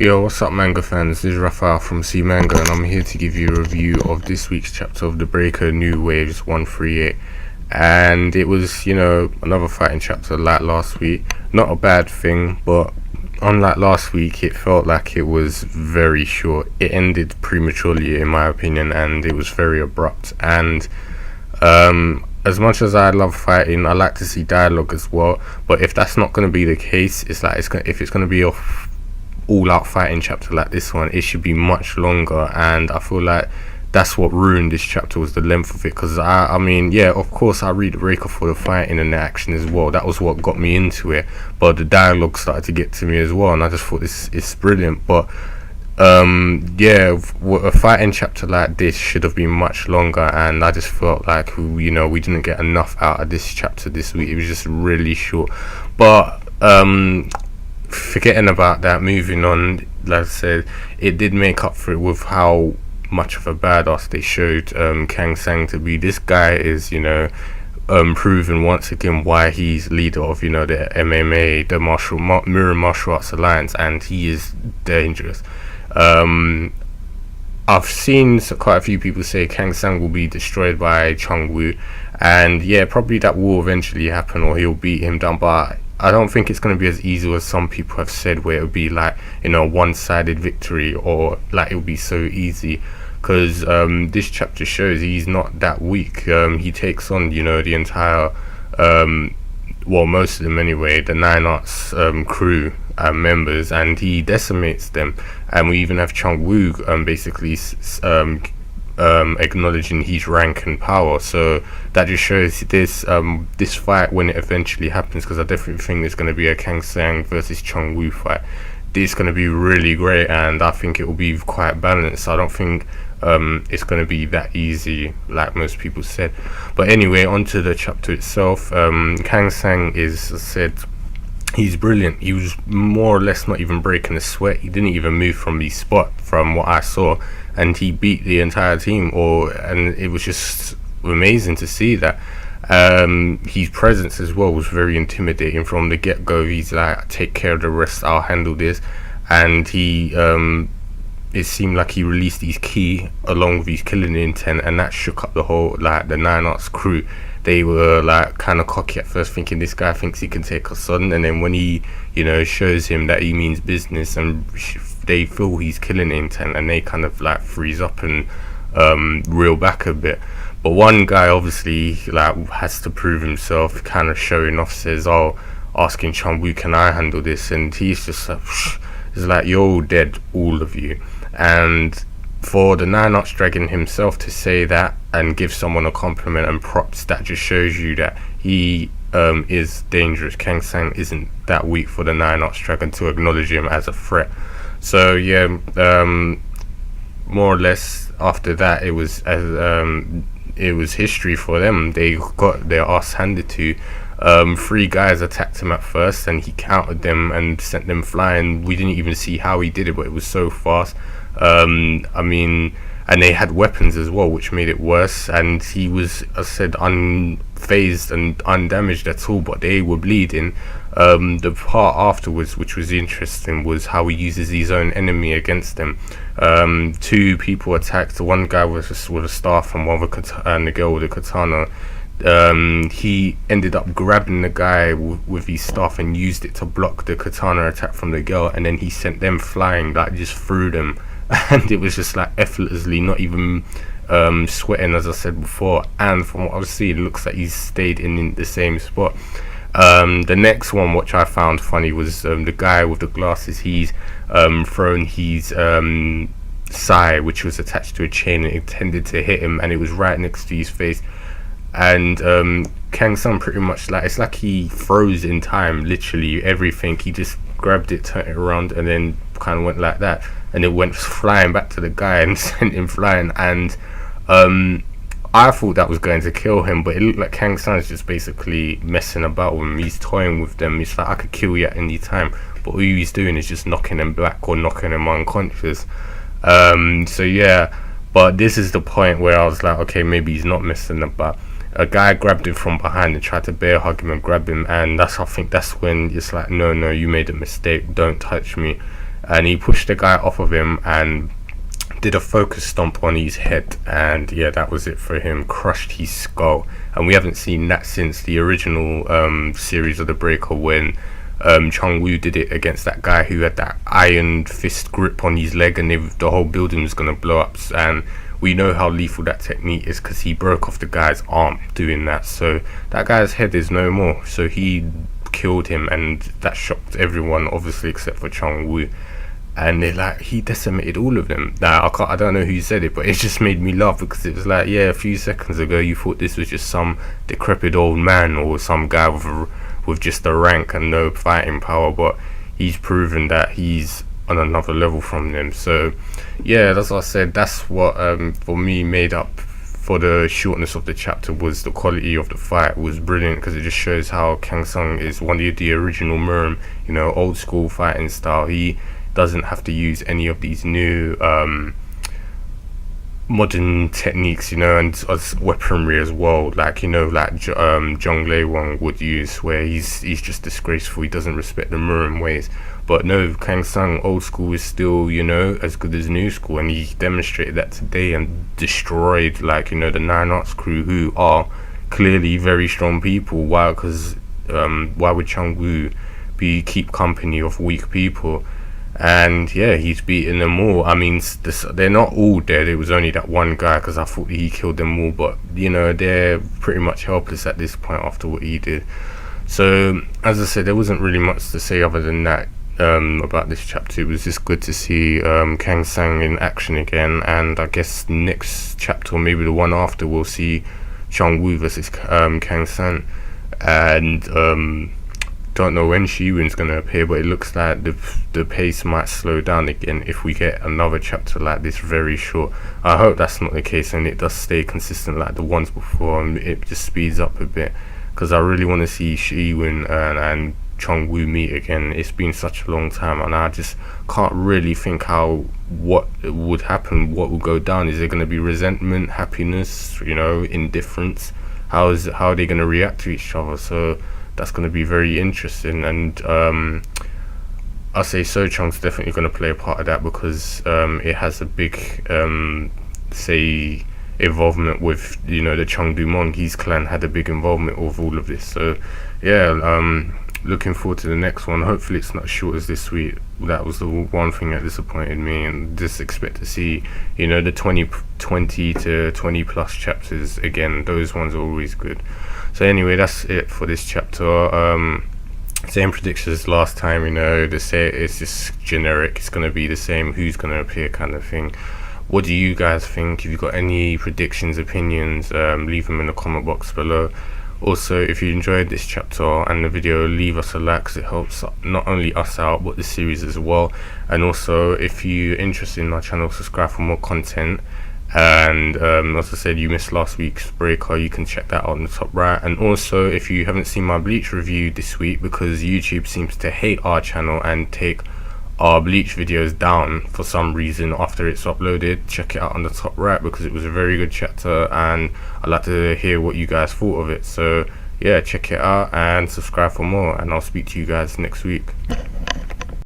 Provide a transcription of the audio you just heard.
Yo, what's up, manga fans? This is Rafael from C Manga, and I'm here to give you a review of this week's chapter of the Breaker New Waves 138. And it was, another fighting chapter like last week. Not a bad thing, but unlike last week, it felt like it was very short. It ended prematurely, in my opinion, and it was very abrupt. And as much as I love fighting, I like to see dialogue as well. But if that's not going to be the case, if it's going to be a all-out fighting chapter like this one, it should be much longer. And I feel like that's what ruined this chapter, was the length of it. Because I mean, of course I read the Breaker for the fighting and the action as well. That was what got me into it. But the dialogue started to get to me as well, and I just thought it's brilliant. But a fighting chapter like this should have been much longer, and I just felt like we didn't get enough out of this chapter this week. It was just really short. But forgetting about that, moving on, like I said, it did make up for it with how much of a badass they showed Kang-Sung to be. This guy is, proven once again why he's leader of, the MMA, the Mirror Martial Arts Alliance, and he is dangerous. I've seen quite a few people say Kang-Sung will be destroyed by Chun-Woo, and probably that will eventually happen, or he'll beat him down, but I don't think it's going to be as easy as some people have said, where it'll be like, one-sided victory, or like it'll be so easy. Because this chapter shows he's not that weak. He takes on, the entire, most of them anyway, the Nine Arts crew members, and he decimates them. And we even have Chun-Woo basically acknowledging his rank and power. So that just shows this fight, when it eventually happens, because I definitely think there's going to be a Kang-Sung versus Chun-Woo fight. It's going to be really great, and I think it will be quite balanced. I don't think it's going to be that easy like most people said. But anyway, onto the chapter itself. Kang-Sung is, as I said, he's brilliant. He was more or less not even breaking a sweat. He didn't even move from his spot, from what I saw, and he beat the entire team. And it was just amazing to see that. His presence as well was very intimidating from the get-go. He's like, take care of the rest, I'll handle this. And he it seemed like he released his ki along with his killing intent, and that shook up the whole, like, the Nine Arts crew. They were like kind of cocky at first, thinking this guy thinks he can take us on, and then when he shows him that he means business, and they feel he's killing intent, and they kind of like freeze up and reel back a bit. But one guy obviously has to prove himself, kind of showing off, says, asking Chun-Woo, can I handle this? And he's just like, you're all dead, all of you. And for the Nine Arts Dragon himself to say that and give someone a compliment and props, that just shows you that he is dangerous. Kang-Sung isn't that weak for the Nine Arts Dragon to acknowledge him as a threat. So more or less after that, it was history for them. They got their ass handed to. 3 guys attacked him at first, and he countered them and sent them flying. We didn't even see how he did it, but it was so fast. And they had weapons as well, which made it worse. And he was, as I said, unfazed and undamaged at all, but they were bleeding. The part afterwards, which was interesting, was how he uses his own enemy against them. 2 people attacked. One guy was with a staff, and and the girl with a katana. He ended up grabbing the guy with his staff and used it to block the katana attack from the girl, and then he sent them flying, like just through them. And it was just like effortlessly, not even sweating, as I said before. And from what I was seeing, it looks like he's stayed in the same spot. The next one, which I found funny, was the guy with the glasses. He's thrown his sai, which was attached to a chain and intended to hit him, and it was right next to his face. And Kang-Sung pretty much, it's like he froze in time, literally everything. He just grabbed it, turned it around, and then kind of went like that, and it went flying back to the guy and sent him flying. And I thought that was going to kill him, but it looked like Kang-Sung is just basically messing about with him. He's toying with them. He's like, I could kill you at any time, but all he's doing is just knocking him back or knocking him unconscious. But this is the point where I was like, okay, maybe he's not messing about. A guy grabbed him from behind and tried to bear hug him and grab him, and I think that's when it's like, no, you made a mistake, don't touch me. and he pushed the guy off of him and did a focus stomp on his head, and yeah, that was it for him. Crushed his skull, and we haven't seen that since the original series of the Breaker, when Chun-Woo did it against that guy who had that iron fist grip on his leg, and the whole building was gonna blow up. And we know how lethal that technique is because he broke off the guy's arm doing that. So that guy's head is no more. So he killed him, and that shocked everyone, obviously, except for Chun-Woo. And he decimated all of them. Now I don't know who said it, but it just made me laugh, because it was like, yeah, a few seconds ago you thought this was just some decrepit old man or some guy with just a rank and no fighting power, but he's proven that he's on another level from them. So yeah, as I said, that's what for me made up for the shortness of the chapter, was the quality of the fight was brilliant, because it just shows how Kang-Sung is one of the original Murm, old school fighting style. He doesn't have to use any of these new modern techniques, and as weaponry as well, like Jong-Il would use, where he's just disgraceful. He doesn't respect the Murm ways. But no, Kang-Sung old school is still as good as new school, and he demonstrated that today and destroyed the Nine Arts crew, who are clearly very strong people. Why? Because why would Chun-Woo keep company of weak people? And yeah, he's beaten them all. I mean, they're not all dead. It was only that one guy, because I thought he killed them all, but they're pretty much helpless at this point after what he did. So as I said, there wasn't really much to say other than that about this chapter. It was just good to see Kang-Sung in action again, and I guess next chapter, or maybe the one after, we'll see Chun-Woo versus Kang-Sung. And don't know when Shi-Woon's gonna appear, but it looks like the pace might slow down again if we get another chapter like this very short. I hope that's not the case, and it does stay consistent like the ones before, and it just speeds up a bit, because I really want to see Shi-Woon and Chun-Woo meet again. It's been such a long time, and I just can't really think what would happen, what will go down. Is there going to be resentment, happiness, indifference? How are they going to react to each other? So that's going to be very interesting, and I'll say So-Chun's definitely going to play a part of that, because it has a big involvement with the Cheongdu-mong. His clan had a big involvement with all of this. So yeah, looking forward to the next one. Hopefully it's not as short as this week. That was the one thing that disappointed me, and just expect to see the 20 to 20 plus chapters again. Those ones are always good. So anyway, that's it for this chapter. Same predictions last time, they say it's just generic, it's going to be the same, who's going to appear kind of thing. What do you guys think? If you've got any predictions, opinions, leave them in the comment box below. Also, if you enjoyed this chapter and the video, leave us a like, because it helps not only us out but the series as well. And also, if you're interested in our channel, subscribe for more content. And as I said, you missed last week's Breaker, you can check that out on the top right. And also, if you haven't seen my Bleach review this week, because YouTube seems to hate our channel and take our Bleach videos down for some reason after it's uploaded, check it out on the top right, because it was a very good chapter, and I'd like to hear what you guys thought of it. So yeah, check it out and subscribe for more, and I'll speak to you guys next week.